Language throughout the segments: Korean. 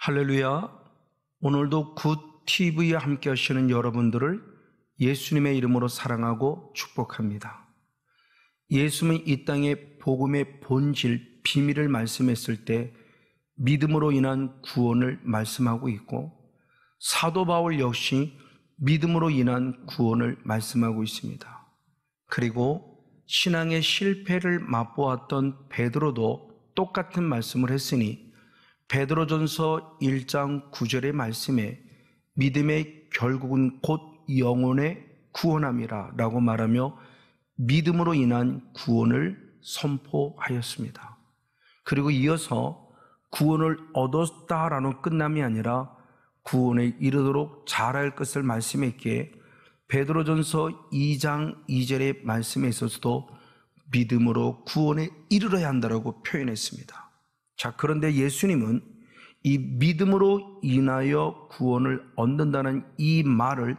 할렐루야. 오늘도 굿TV에 함께 하시는 여러분들을 예수님의 이름으로 사랑하고 축복합니다. 예수님은 이 땅에 복음의 본질, 비밀을 말씀했을 때 믿음으로 인한 구원을 말씀하고 있고, 사도 바울 역시 믿음으로 인한 구원을 말씀하고 있습니다. 그리고 신앙의 실패를 맛보았던 베드로도 똑같은 말씀을 했으니, 베드로전서 1장 9절의 말씀에 믿음의 결국은 곧 영혼의 구원함이라 라고 말하며 믿음으로 인한 구원을 선포하였습니다. 그리고 이어서 구원을 얻었다라는 끝남이 아니라 구원에 이르도록 잘할 것을 말씀했기에 베드로전서 2장 2절의 말씀에 있어서도 믿음으로 구원에 이르러야 한다라고 표현했습니다. 자, 그런데 예수님은 이 믿음으로 인하여 구원을 얻는다는 이 말을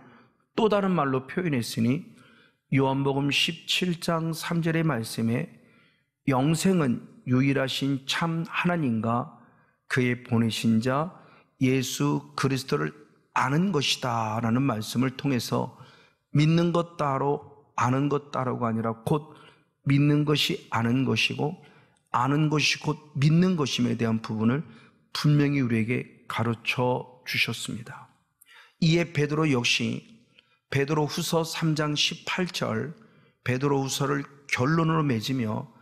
또 다른 말로 표현했으니 요한복음 17장 3절의 말씀에 영생은 유일하신 참 하나님과 그의 보내신 자 예수 그리스도를 아는 것이다 라는 말씀을 통해서 믿는 것 따로 아는 것 따로가 아니라 곧 믿는 것이 아는 것이고 아는 것이 곧 믿는 것임에 대한 부분을 분명히 우리에게 가르쳐 주셨습니다. 이에 베드로 역시 베드로후서 3장 18절 베드로후서를 결론으로 맺으며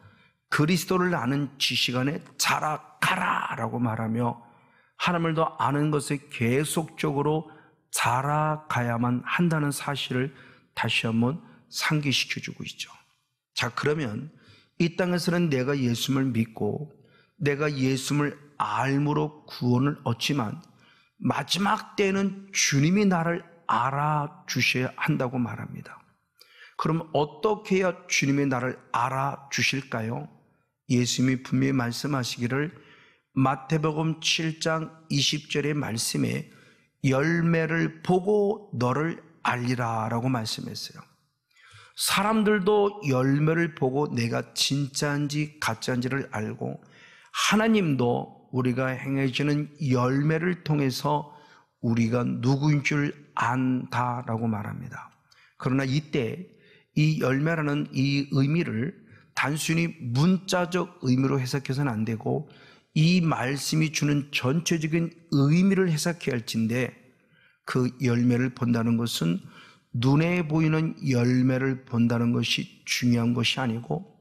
그리스도를 아는 지식 안에 자라가라 라고 말하며 하나님을 더 아는 것에 계속적으로 자라가야만 한다는 사실을 다시 한번 상기시켜주고 있죠. 자, 그러면 이 땅에서는 내가 예수님을 믿고 내가 예수님을 알므로 구원을 얻지만 마지막 때는 주님이 나를 알아주셔야 한다고 말합니다. 그럼 어떻게 해야 주님이 나를 알아주실까요? 예수님이 분명히 말씀하시기를 마태복음 7장 20절의 말씀에 열매를 보고 너를 알리라 라고 말씀했어요. 사람들도 열매를 보고 내가 진짜인지 가짜인지를 알고 하나님도 우리가 행해지는 열매를 통해서 우리가 누구인 줄 안다라고 말합니다. 그러나 이때 이 열매라는 이 의미를 단순히 문자적 의미로 해석해서는 안 되고 이 말씀이 주는 전체적인 의미를 해석해야 할진데 그 열매를 본다는 것은 눈에 보이는 열매를 본다는 것이 중요한 것이 아니고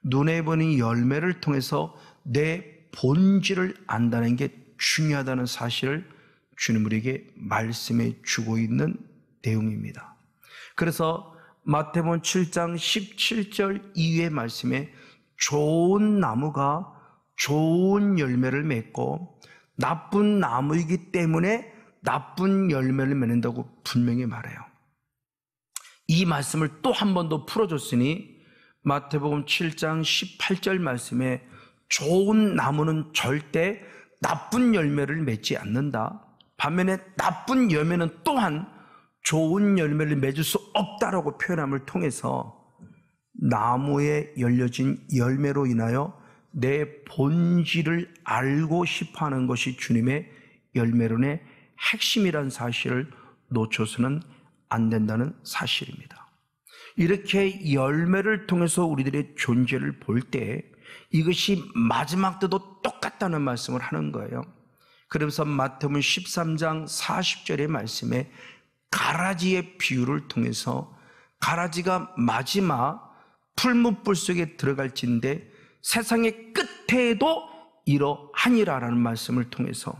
눈에 보이는 열매를 통해서 내 본질을 안다는 게 중요하다는 사실을 주님 우리에게 말씀해 주고 있는 내용입니다. 그래서 마태복음 7장 17절 이후의 말씀에 좋은 나무가 좋은 열매를 맺고 나쁜 나무이기 때문에 나쁜 열매를 맺는다고 분명히 말해요. 이 말씀을 또 한 번 더 풀어줬으니 마태복음 7장 18절 말씀에 좋은 나무는 절대 나쁜 열매를 맺지 않는다. 반면에 나쁜 열매는 또한 좋은 열매를 맺을 수 없다라고 표현함을 통해서 나무에 열려진 열매로 인하여 내 본질을 알고 싶어하는 것이 주님의 열매론의 핵심이라는 사실을 놓쳐서는 안 된다는 사실입니다. 이렇게 열매를 통해서 우리들의 존재를 볼 때 이것이 마지막 때도 똑같다는 말씀을 하는 거예요. 그러면서 마태복음 13장 40절의 말씀에 가라지의 비유를 통해서 가라지가 마지막 풀무불 속에 들어갈진데 세상의 끝에도 이러하니라라는 말씀을 통해서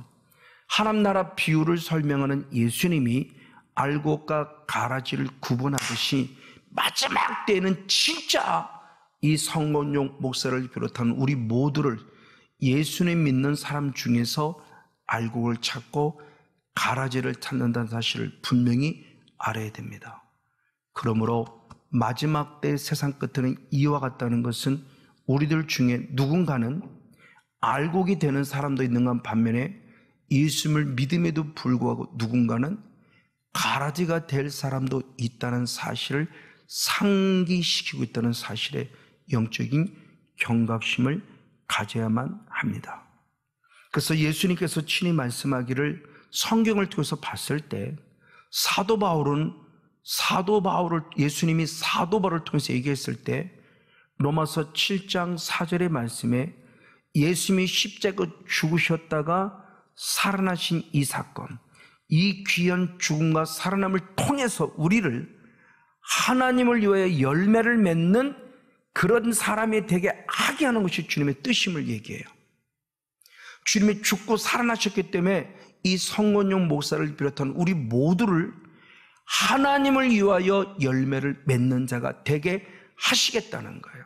하나님 나라 비유를 설명하는 예수님이 알곡과 가라지를 구분하듯이 마지막 때에는 진짜 이 성건용 목사를 비롯한 우리 모두를 예수님 믿는 사람 중에서 알곡을 찾고 가라지를 찾는다는 사실을 분명히 알아야 됩니다. 그러므로 마지막 때 세상 끝에는 이와 같다는 것은 우리들 중에 누군가는 알곡이 되는 사람도 있는 반면에 예수님을 믿음에도 불구하고 누군가는 가라지가 될 사람도 있다는 사실을 상기시키고 있다는 사실에 영적인 경각심을 가져야만 합니다. 그래서 예수님께서 친히 말씀하기를 성경을 통해서 봤을 때 사도 바울을 예수님이 사도 바울을 통해서 얘기했을 때 로마서 7장 4절의 말씀에 예수님이 십자가 죽으셨다가 살아나신 이 사건, 이 귀한 죽음과 살아남을 통해서 우리를 하나님을 위하여 열매를 맺는 그런 사람이 되게 하게 하는 것이 주님의 뜻임을 얘기해요. 주님이 죽고 살아나셨기 때문에 이 성원용 목사를 비롯한 우리 모두를 하나님을 위하여 열매를 맺는 자가 되게 하시겠다는 거예요.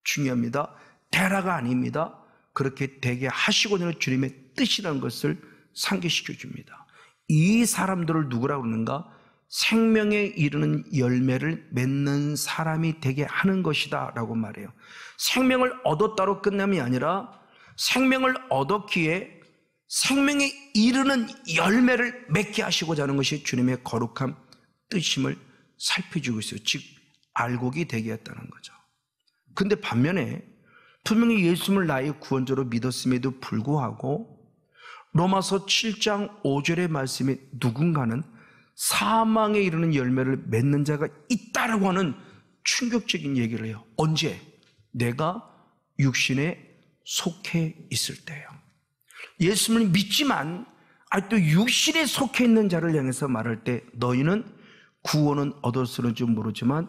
중요합니다. 대라가 아닙니다. 그렇게 되게 하시고자 하는 주님의 뜻이라는 것을 상기시켜 줍니다. 이 사람들을 누구라고 그러는가? 생명에 이르는 열매를 맺는 사람이 되게 하는 것이다 라고 말해요. 생명을 얻었다로 끝남이 아니라 생명을 얻었기에 생명에 이르는 열매를 맺게 하시고자 하는 것이 주님의 거룩한 뜻임을 살펴주고 있어요. 즉 알곡이 되게 했다는 거죠. 근데 반면에 분명히 예수님을 나의 구원자로 믿었음에도 불구하고 로마서 7장 5절의 말씀에 누군가는 사망에 이르는 열매를 맺는 자가 있다라고 하는 충격적인 얘기를 해요. 언제? 내가 육신에 속해 있을 때요. 예수님을 믿지만 또 육신에 속해 있는 자를 향해서 말할 때 너희는 구원은 얻었을지 모르지만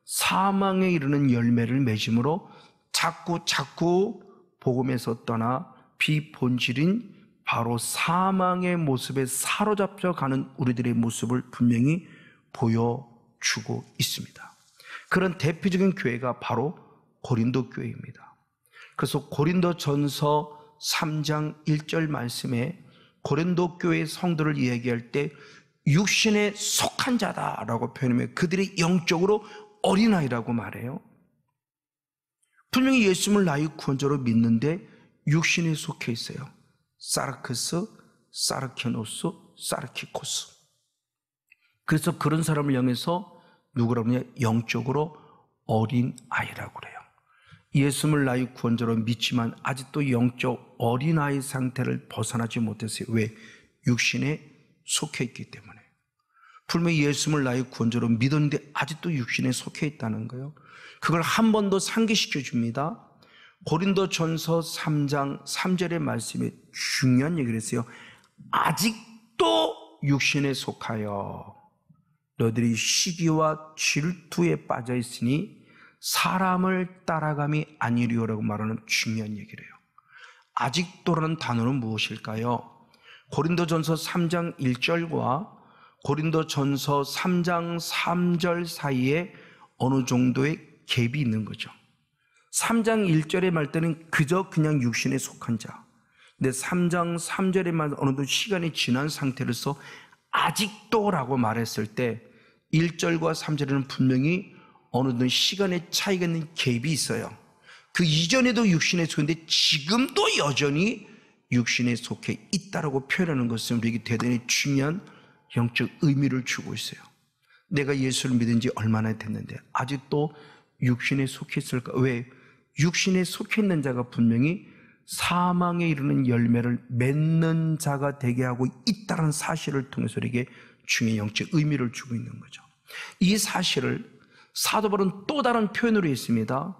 사망에 이르는 열매를 맺음으로 자꾸 복음에서 떠나 비본질인 바로 사망의 모습에 사로잡혀 가는 우리들의 모습을 분명히 보여주고 있습니다. 그런 대표적인 교회가 바로 고린도 교회입니다. 그래서 고린도전서 3장 1절 말씀에 고린도 교회의 성도를 이야기할 때 육신에 속한 자다라고 표현하며 그들이 영적으로 어린아이라고 말해요. 분명히 예수님을 나의 구원자로 믿는데 육신에 속해 있어요. 사르크스, 사르케노스, 사르키코스. 그래서 그런 사람을 향해서 누구라고 하냐? 영적으로 어린아이라고 그래요. 예수님을 나의 구원자로 믿지만 아직도 영적 어린아이 상태를 벗어나지 못했어요. 왜? 육신에 속해 있기 때문에. 분명히 예수님을 나의 구원자로 믿었는데 아직도 육신에 속해 있다는 거예요. 그걸 한 번 더 상기시켜 줍니다. 고린도전서 3장 3절의 말씀에 중요한 얘기를 했어요. 아직도 육신에 속하여 너희들이 시기와 질투에 빠져 있으니 사람을 따라감이 아니리오라고 말하는 중요한 얘기를 해요. 아직도라는 단어는 무엇일까요? 고린도전서 3장 1절과 고린도전서 3장 3절 사이에 어느 정도의 갭이 있는 거죠. 3장 1절의 말 때는 그냥 육신에 속한 자. 근데 3장 3절의 말 어느 정도 시간이 지난 상태로서 아직도라고 말했을 때 1절과 3절에는 분명히 어느 정도 시간의 차이가 있는 갭이 있어요. 그 이전에도 육신에 속했는데 지금도 여전히 육신에 속해 있다라고 표현하는 것은 우리에게 대단히 중요한 영적 의미를 주고 있어요. 내가 예수를 믿은 지 얼마나 됐는데 아직도 육신에 속해 있을까? 왜? 육신에 속해 있는 자가 분명히 사망에 이르는 열매를 맺는 자가 되게 하고 있다는 사실을 통해서 우리에게 중요한 영적 의미를 주고 있는 거죠. 이 사실을 사도 바울은 또 다른 표현으로 했습니다.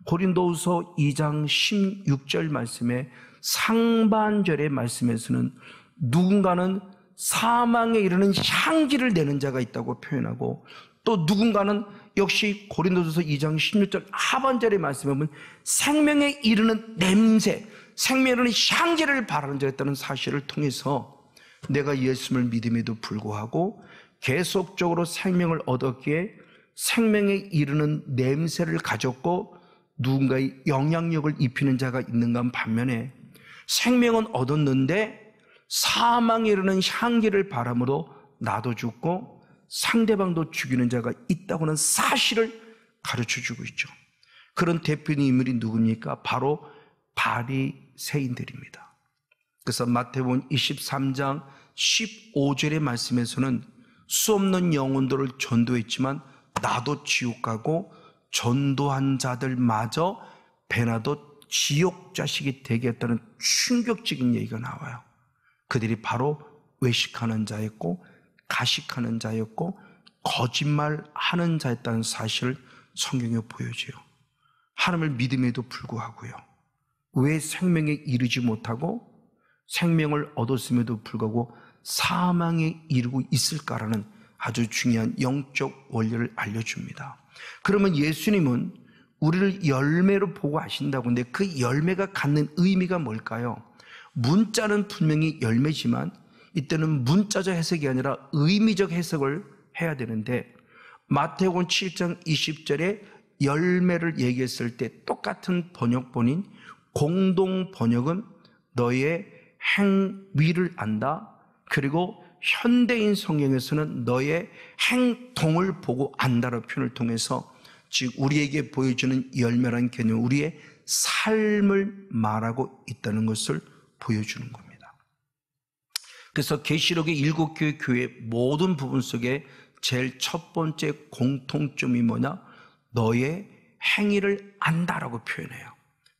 고린도후서 2장 16절 말씀에 상반절의 말씀에서는 누군가는 사망에 이르는 향기를 내는 자가 있다고 표현하고 또 누군가는 역시 고린도전서 2장 16절 하반절의 말씀에 보면 생명에 이르는 냄새, 생명에 이르는 향기를 바라는 자가 있다는 사실을 통해서 내가 예수님을 믿음에도 불구하고 계속적으로 생명을 얻었기에 생명에 이르는 냄새를 가졌고 누군가의 영향력을 입히는 자가 있는가 반면에 생명은 얻었는데 사망에 이르는 향기를 바람으로 나도 죽고 상대방도 죽이는 자가 있다고 하는 사실을 가르쳐주고 있죠. 그런 대표적인 인물이 누굽니까? 바로 바리새인들입니다. 그래서 마태복음 23장 15절의 말씀에서는 수없는 영혼들을 전도했지만 나도 지옥 가고 전도한 자들마저 배나도 지옥 자식이 되게 했다는 충격적인 얘기가 나와요. 그들이 바로 외식하는 자였고 가식하는 자였고 거짓말하는 자였다는 사실을 성경에 보여줘요. 하나님을 믿음에도 불구하고요. 왜 생명에 이르지 못하고 생명을 얻었음에도 불구하고 사망에 이르고 있을까라는 아주 중요한 영적 원리를 알려줍니다. 그러면 예수님은 우리를 열매로 보고 하신다고 하는데 그 열매가 갖는 의미가 뭘까요? 문자는 분명히 열매지만 이때는 문자적 해석이 아니라 의미적 해석을 해야 되는데 마태복음 7장 20절에 열매를 얘기했을 때 똑같은 번역본인 공동 번역은 너의 행위를 안다. 그리고 현대인 성경에서는 너의 행동을 보고 안다라는 표현을 통해서 즉 우리에게 보여주는 열매라는 개념은 우리의 삶을 말하고 있다는 것을 보여주는 겁니다. 그래서 계시록의 7교회 교회 모든 부분 속에 제일 첫 번째 공통점이 뭐냐? 너의 행위를 안다라고 표현해요.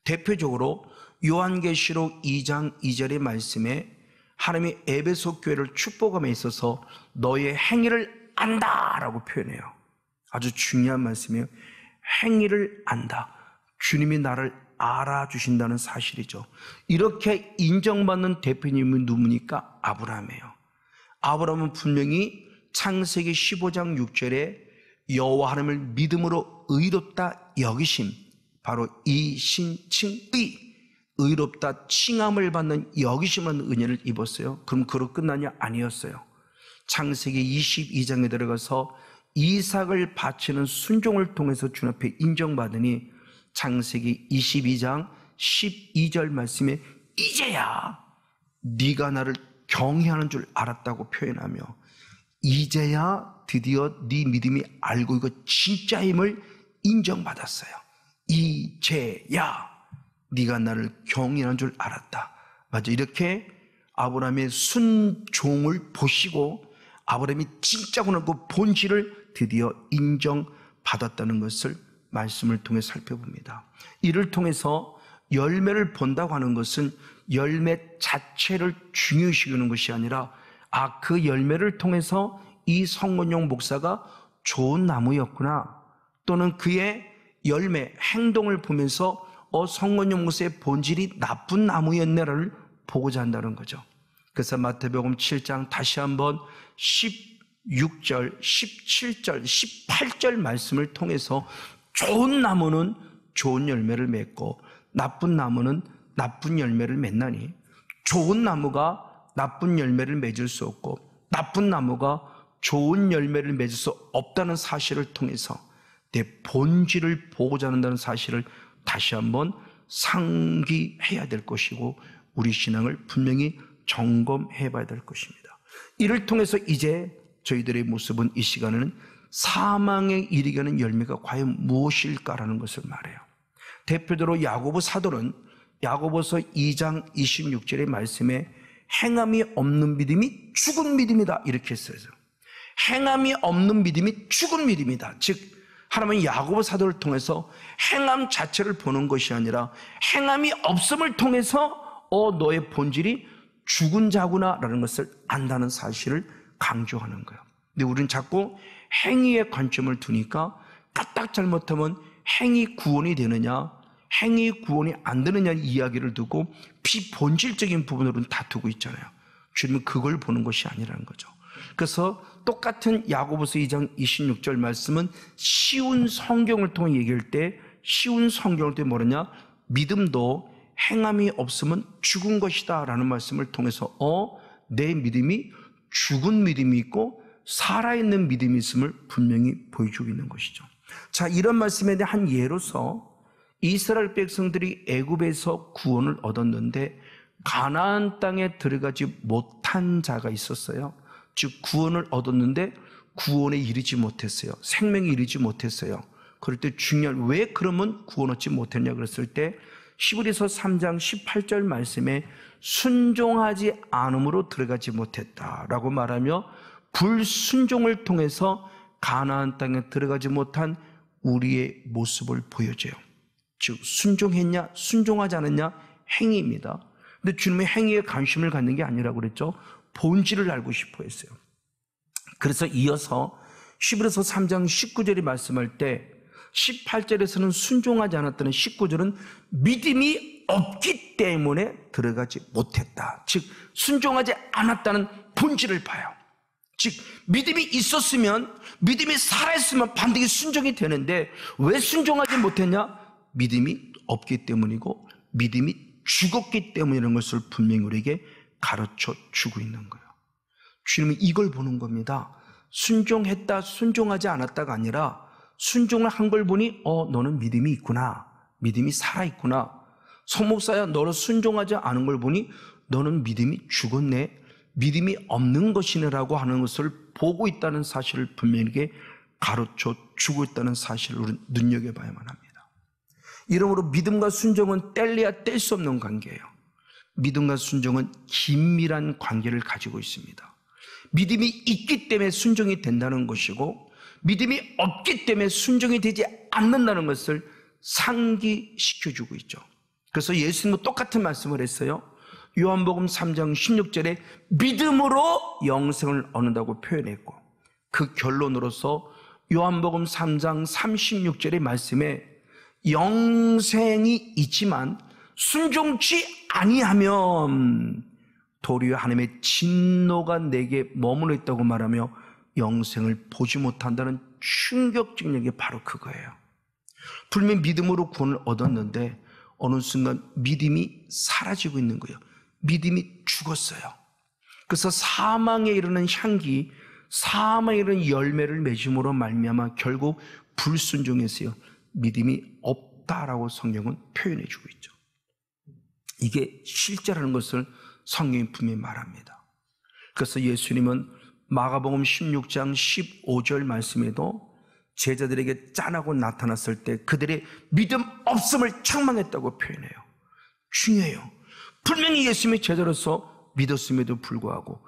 대표적으로 요한계시록 2장 2절의 말씀에 하나님이 에베소 교회를 축복함에 있어서 너의 행위를 안다라고 표현해요. 아주 중요한 말씀이에요. 행위를 안다. 주님이 나를 알아주신다는 사실이죠. 이렇게 인정받는 대표님은 누구니까? 아브라함이에요. 아브라함은 분명히 창세기 15장 6절에 여호와 하나님을 믿음으로 의롭다 여기심, 바로 이 신칭의 의롭다 칭함을 받는 여기심한 은혜를 입었어요. 그럼 그로 끝나냐? 아니었어요. 창세기 22장에 들어가서 이삭을 바치는 순종을 통해서 주님 앞에 인정받으니 창세기 22장 12절 말씀에 이제야 네가 나를 경외하는 줄 알았다고 표현하며 이제야 드디어 네 믿음이 알고 이거 진짜임을 인정받았어요. 이제야 네가 나를 경외하는 줄 알았다. 맞아, 이렇게 아브라함의 순종을 보시고 아브라함이 진짜구나 그 본질을 드디어 인정받았다는 것을 말씀을 통해 살펴봅니다. 이를 통해서 열매를 본다고 하는 것은 열매 자체를 중요시 여기는 것이 아니라 그 열매를 통해서 이 성문용 목사가 좋은 나무였구나, 또는 그의 열매, 행동을 보면서 성문용 목사의 본질이 나쁜 나무였네를 보고자 한다는 거죠. 그래서 마태복음 7장 다시 한번 16절, 17절, 18절 말씀을 통해서 좋은 나무는 좋은 열매를 맺고 나쁜 나무는 나쁜 열매를 맺나니 좋은 나무가 나쁜 열매를 맺을 수 없고 나쁜 나무가 좋은 열매를 맺을 수 없다는 사실을 통해서 내 본질을 보고자 한다는 사실을 다시 한번 상기해야 될 것이고 우리 신앙을 분명히 점검해 봐야 될 것입니다. 이를 통해서 이제 저희들의 모습은 이 시간에는 사망에 이르게 하는 열매가 과연 무엇일까라는 것을 말해요. 대표적으로 야고보 사도는 야고보서 2장 26절의 말씀에 행함이 없는 믿음이 죽은 믿음이다 이렇게 써요. 행함이 없는 믿음이 죽은 믿음이다. 즉 하나님은 야고보 사도를 통해서 행함 자체를 보는 것이 아니라 행함이 없음을 통해서 너의 본질이 죽은 자구나 라는 것을 안다는 사실을 강조하는 거예요. 근데 우리는 자꾸 행위에 관점을 두니까 까딱 잘못하면 행위 구원이 되느냐 행위 구원이 안 되느냐는 이야기를 두고 비본질적인 부분으로는 다투고 있잖아요. 주님은 그걸 보는 것이 아니라는 거죠. 그래서 똑같은 야고보서 2장 26절 말씀은 쉬운 성경을 통해 얘기할 때 쉬운 성경을 통해 뭐냐냐 믿음도 행함이 없으면 죽은 것이다 라는 말씀을 통해서 내 믿음이 죽은 믿음이 있고 살아있는 믿음이 있음을 분명히 보여주고 있는 것이죠. 자, 이런 말씀에 대한 한 예로서 이스라엘 백성들이 애굽에서 구원을 얻었는데 가나안 땅에 들어가지 못한 자가 있었어요. 즉 구원을 얻었는데 구원에 이르지 못했어요. 생명에 이르지 못했어요. 그럴 때 중요한 왜 그러면 구원 얻지 못했냐 그랬을 때 히브리서 3장 18절 말씀에 순종하지 않음으로 들어가지 못했다라고 말하며 불순종을 통해서 가나안 땅에 들어가지 못한 우리의 모습을 보여줘요. 즉 순종했냐 순종하지 않았냐 행위입니다. 근데 주님의 행위에 관심을 갖는 게 아니라고 그랬죠. 본질을 알고 싶어 했어요. 그래서 이어서 히브리서 3장 19절이 말씀할 때 18절에서는 순종하지 않았다는 19절은 믿음이 없기 때문에 들어가지 못했다. 즉 순종하지 않았다는 본질을 봐요. 즉 믿음이 있었으면, 믿음이 살아있으면 반드시 순종이 되는데 왜 순종하지 못했냐? 믿음이 없기 때문이고 믿음이 죽었기 때문이라는 것을 분명히 우리에게 가르쳐 주고 있는 거예요. 주님은 이걸 보는 겁니다. 순종했다 순종하지 않았다가 아니라 순종을 한 걸 보니 너는 믿음이 있구나, 믿음이 살아있구나. 성목사야, 너를 순종하지 않은 걸 보니 너는 믿음이 죽었네, 믿음이 없는 것이네라고 하는 것을 보고 있다는 사실을 분명히 가르쳐 주고 있다는 사실을 우리는 눈여겨봐야만 합니다. 이러므로 믿음과 순종은 뗄래야 뗄 수 없는 관계예요. 믿음과 순종은 긴밀한 관계를 가지고 있습니다. 믿음이 있기 때문에 순종이 된다는 것이고 믿음이 없기 때문에 순종이 되지 않는다는 것을 상기시켜주고 있죠. 그래서 예수님은 똑같은 말씀을 했어요. 요한복음 3장 16절에 믿음으로 영생을 얻는다고 표현했고, 그 결론으로서 요한복음 3장 36절의 말씀에 영생이 있지만 순종치 아니하면 도리어 하나님의 진노가 내게 머물러 있다고 말하며 영생을 보지 못한다는 충격적 얘기, 바로 그거예요. 분명히 믿음으로 구원을 얻었는데 어느 순간 믿음이 사라지고 있는 거예요. 믿음이 죽었어요. 그래서 사망에 이르는 향기, 사망에 이르는 열매를 맺음으로 말미암아 결국 불순종했어요. 믿음이 없다라고 성경은 표현해 주고 있죠. 이게 실제라는 것을 성경이 분명히 말합니다. 그래서 예수님은 마가복음 16장 15절 말씀에도 제자들에게 짠하고 나타났을 때 그들의 믿음 없음을 책망했다고 표현해요. 중요해요. 분명히 예수님의 제자로서 믿었음에도 불구하고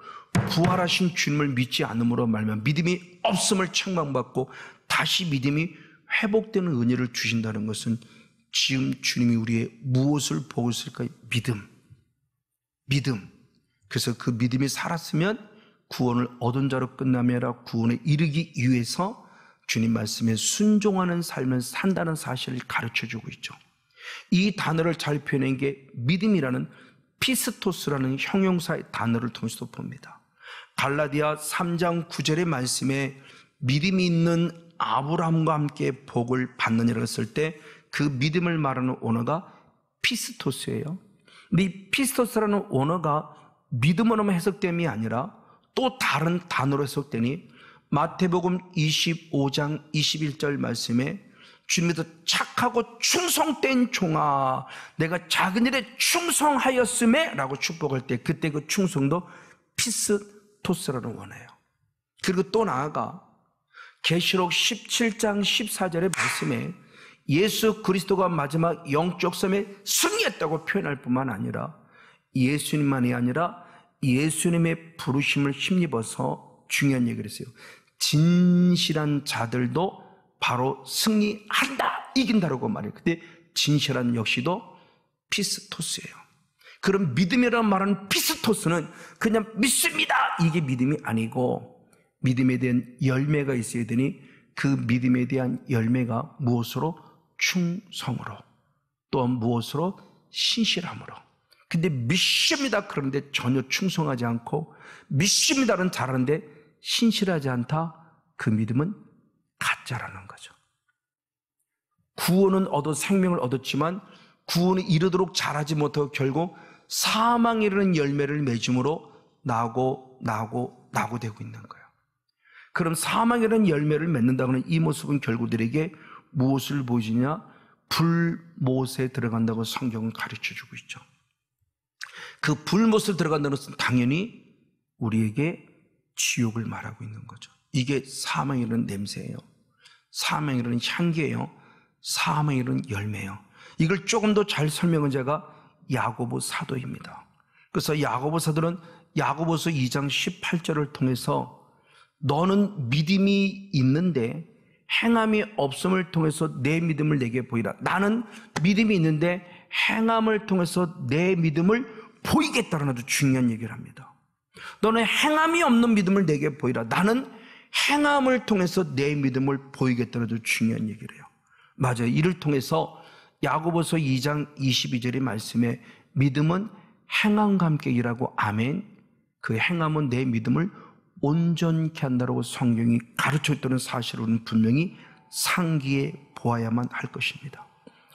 부활하신 주님을 믿지 않음으로 말미암아 믿음이 없음을 책망받고 다시 믿음이 회복되는 은혜를 주신다는 것은 지금 주님이 우리의 무엇을 보고 있을까요? 믿음. 그래서 그 믿음이 살았으면 구원을 얻은 자로 끝남이 아니라 구원에 이르기 위해서 주님 말씀에 순종하는 삶을 산다는 사실을 가르쳐주고 있죠. 이 단어를 잘 표현한 게 믿음이라는 피스토스라는 형용사의 단어를 통해서도 봅니다. 갈라디아 3장 9절의 말씀에 믿음이 있는 아브라함과 함께 복을 받느니라 했을 때 그 믿음을 말하는 언어가 피스토스예요. 근데 이 피스토스라는 언어가 믿음으로만 해석됨이 아니라 또 다른 단어로 해석되니 마태복음 25장 21절 말씀에 주님께서 착하고 충성된 종아, 내가 작은 일에 충성하였음에 라고 축복할 때 그때 그 충성도 피스토스라는 원어예요. 그리고 또 나아가 계시록 17장 14절의 말씀에 예수 그리스도가 마지막 영적 싸움에 승리했다고 표현할 뿐만 아니라 예수님만이 아니라 예수님의 부르심을 힘입어서 중요한 얘기를 했어요. 진실한 자들도 바로 승리한다, 이긴다라고 말해요. 근데 진실한 역시도 피스토스예요. 그럼 믿음이라는 말하는 피스토스는 그냥 믿습니다, 이게 믿음이 아니고 믿음에 대한 열매가 있어야 되니 그 믿음에 대한 열매가 무엇으로? 충성으로, 또 무엇으로? 신실함으로. 근데 믿습니다 그런데 전혀 충성하지 않고 믿습니다는 잘하는데 신실하지 않다, 그 믿음은 가짜라는 거죠. 구원은 얻어 생명을 얻었지만 구원에 이르도록 잘하지 못하고 결국 사망에 이르는 열매를 맺음으로 나고 되고 있는 거예요. 그럼 사망에 이르는 열매를 맺는다고 하는 이 모습은 결국 우리에게 무엇을 보여주냐? 불못에 들어간다고 성경은 가르쳐주고 있죠. 그 불못에 들어간다는 것은 당연히 우리에게 지옥을 말하고 있는 거죠. 이게 사망에 이르는 냄새예요. 사망에 이르는 향기예요. 사망에 이르는 열매예요. 이걸 조금 더 잘 설명한 자가 야고보 사도입니다. 그래서 야고보 사도는 야고보서 2장 18절을 통해서 너는 믿음이 있는데 행함이 없음을 통해서 내 믿음을 내게 보이라. 나는 믿음이 있는데 행함을 통해서 내 믿음을 보이겠다는 아주 중요한 얘기를 합니다. 너는 행함이 없는 믿음을 내게 보이라. 나는 행함을 통해서 내 믿음을 보이겠다는 아주 중요한 얘기를 해요. 맞아요. 이를 통해서 야고보서 2장 22절의 말씀에 믿음은 행함과 함께 일하고 아멘. 그 행함은 내 믿음을 온전케 한다고 성경이 가르쳐줬다는 사실은 분명히 상기해 보아야만 할 것입니다.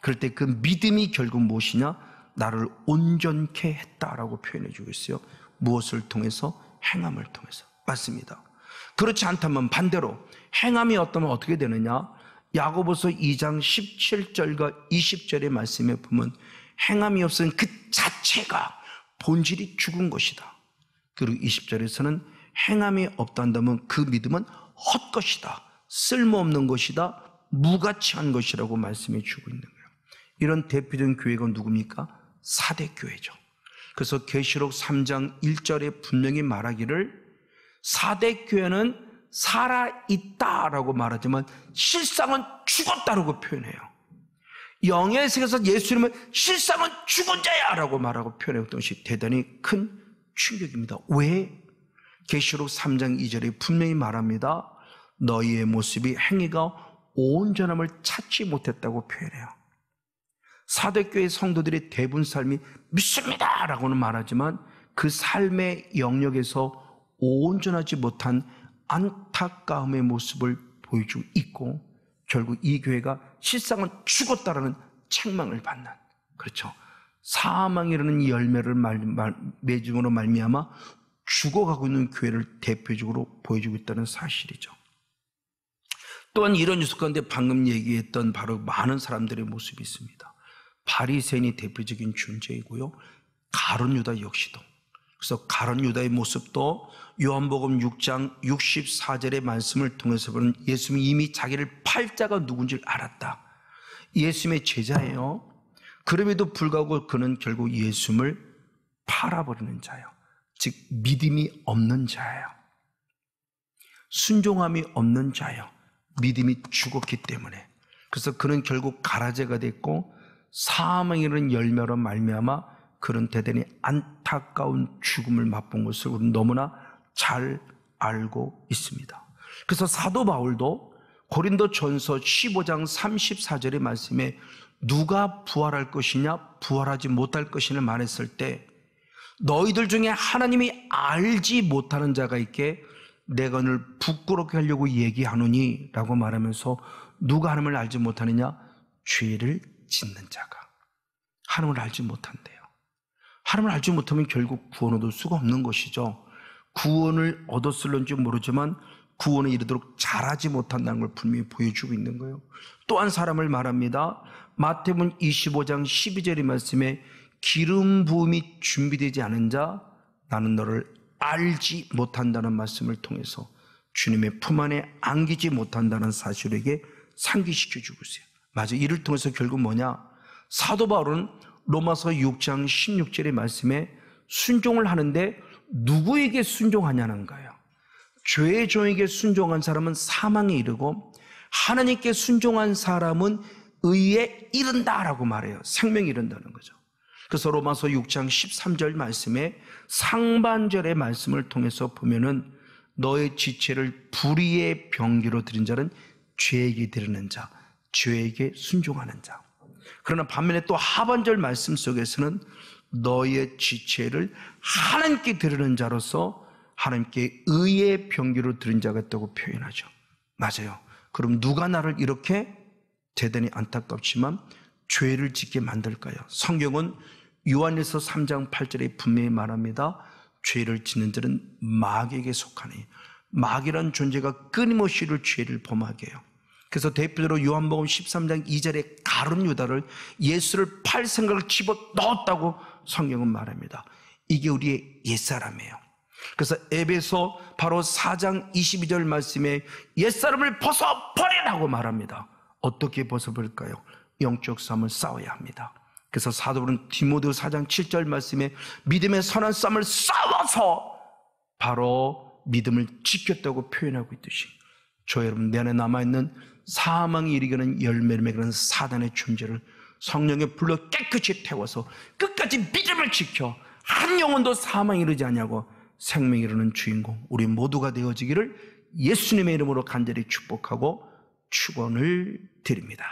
그럴 때 그 믿음이 결국 무엇이냐? 나를 온전케 했다라고 표현해 주고 있어요. 무엇을 통해서? 행함을 통해서. 맞습니다. 그렇지 않다면 반대로 행함이 없다면 어떻게 되느냐? 야고보서 2장 17절과 20절의 말씀에 보면 행함이 없으면 그 자체가 본질이 죽은 것이다. 그리고 20절에서는 행함이 없단다면 그 믿음은 헛것이다, 쓸모없는 것이다, 무가치한 것이라고 말씀해 주고 있는 거예요. 이런 대표적인 교회가 누굽니까? 사대교회죠. 그래서 계시록 3장 1절에 분명히 말하기를 사대교회는 살아있다라고 말하지만 실상은 죽었다라고 표현해요. 영의 세계에서 예수님은 실상은 죽은 자야라고 말하고 표현했던 것이 대단히 큰 충격입니다. 왜? 계시록 3장 2절에 분명히 말합니다. 너희의 모습이 행위가 온전함을 찾지 못했다고 표현해요. 사대교회 성도들의 대부분 삶이 믿습니다 라고는 말하지만 그 삶의 영역에서 온전하지 못한 안타까움의 모습을 보여주고 있고 결국 이 교회가 실상은 죽었다라는 책망을 받는, 그렇죠, 사망이라는 열매를 맺음으로 말미암아 죽어가고 있는 교회를 대표적으로 보여주고 있다는 사실이죠. 또한 이런 뉴스 가운데 방금 얘기했던 바로 많은 사람들의 모습이 있습니다. 바리새인이 대표적인 존재이고요, 가룟 유다 역시도. 그래서 가룟 유다의 모습도 요한복음 6장 64절의 말씀을 통해서 보는 예수님이 이미 자기를 팔자가 누군지 알았다. 예수님의 제자예요. 그럼에도 불구하고 그는 결국 예수님을 팔아버리는 자예요. 즉 믿음이 없는 자예요. 순종함이 없는 자예요. 믿음이 죽었기 때문에. 그래서 그는 결국 가라제가 됐고 사망이라는 열매로 말미암아 그런 대단히 안타까운 죽음을 맛본 것을 우리는 너무나 잘 알고 있습니다. 그래서 사도 바울도 고린도전서 15장 34절의 말씀에 누가 부활할 것이냐 부활하지 못할 것이냐 말했을 때 너희들 중에 하나님이 알지 못하는 자가 있게 내가 늘 부끄럽게 하려고 얘기하노니 라고 말하면서 누가 하나님을 알지 못하느냐? 죄를 짓는 자가. 하나님을 알지 못한대요. 하나님을 알지 못하면 결국 구원 얻을 수가 없는 것이죠. 구원을 얻었을런지 모르지만 구원에 이르도록 잘하지 못한다는 걸 분명히 보여주고 있는 거예요. 또 한 사람을 말합니다. 마태복음 25장 12절의 말씀에 기름 부음이 준비되지 않은 자 나는 너를 알지 못한다는 말씀을 통해서 주님의 품 안에 안기지 못한다는 사실에게 상기시켜주고 있어요. 맞아. 이를 통해서 결국 뭐냐? 사도 바울은 로마서 6장 16절의 말씀에 순종을 하는데 누구에게 순종하냐는 거예요. 죄의 종에게 순종한 사람은 사망에 이르고 하나님께 순종한 사람은 의에 이른다라고 말해요. 생명에 이른다는 거죠. 그래서 로마서 6장 13절 말씀에 상반절의 말씀을 통해서 보면은 너의 지체를 불의의 병기로 들인 자는 죄에게 드리는 자, 죄에게 순종하는 자. 그러나 반면에 또 하반절 말씀 속에서는 너의 지체를 하나님께 드리는 자로서 하나님께 의의 병기로 드린 자가 있다고 표현하죠. 맞아요. 그럼 누가 나를 이렇게 대단히 안타깝지만 죄를 짓게 만들까요? 성경은 요한일서 3장 8절에 분명히 말합니다. 죄를 짓는 자는 마귀에게 속하니 마귀란 존재가 끊임없이 죄를 범하게 해요. 그래서 대표적으로 요한복음 13장 2절에 가룟 유다를 예수를 팔 생각을 집어넣었다고 성경은 말합니다. 이게 우리의 옛사람이에요. 그래서 에베소 바로 4장 22절 말씀에 옛사람을 벗어버리라고 말합니다. 어떻게 벗어버릴까요? 영적 싸움을 싸워야 합니다. 그래서 사도 바울은 디모데 4장 7절 말씀에 믿음의 선한 싸움을 싸워서 바로 믿음을 지켰다고 표현하고 있듯이 저 여러분 내 안에 남아있는 사망에 이르게는 열매를 맺는 사단의 존재를 성령의 불로 깨끗이 태워서 끝까지 믿음을 지켜 한 영혼도 사망에 이르지 아니하고 생명에 이르는 주인공 우리 모두가 되어지기를 예수님의 이름으로 간절히 축복하고 축원을 드립니다.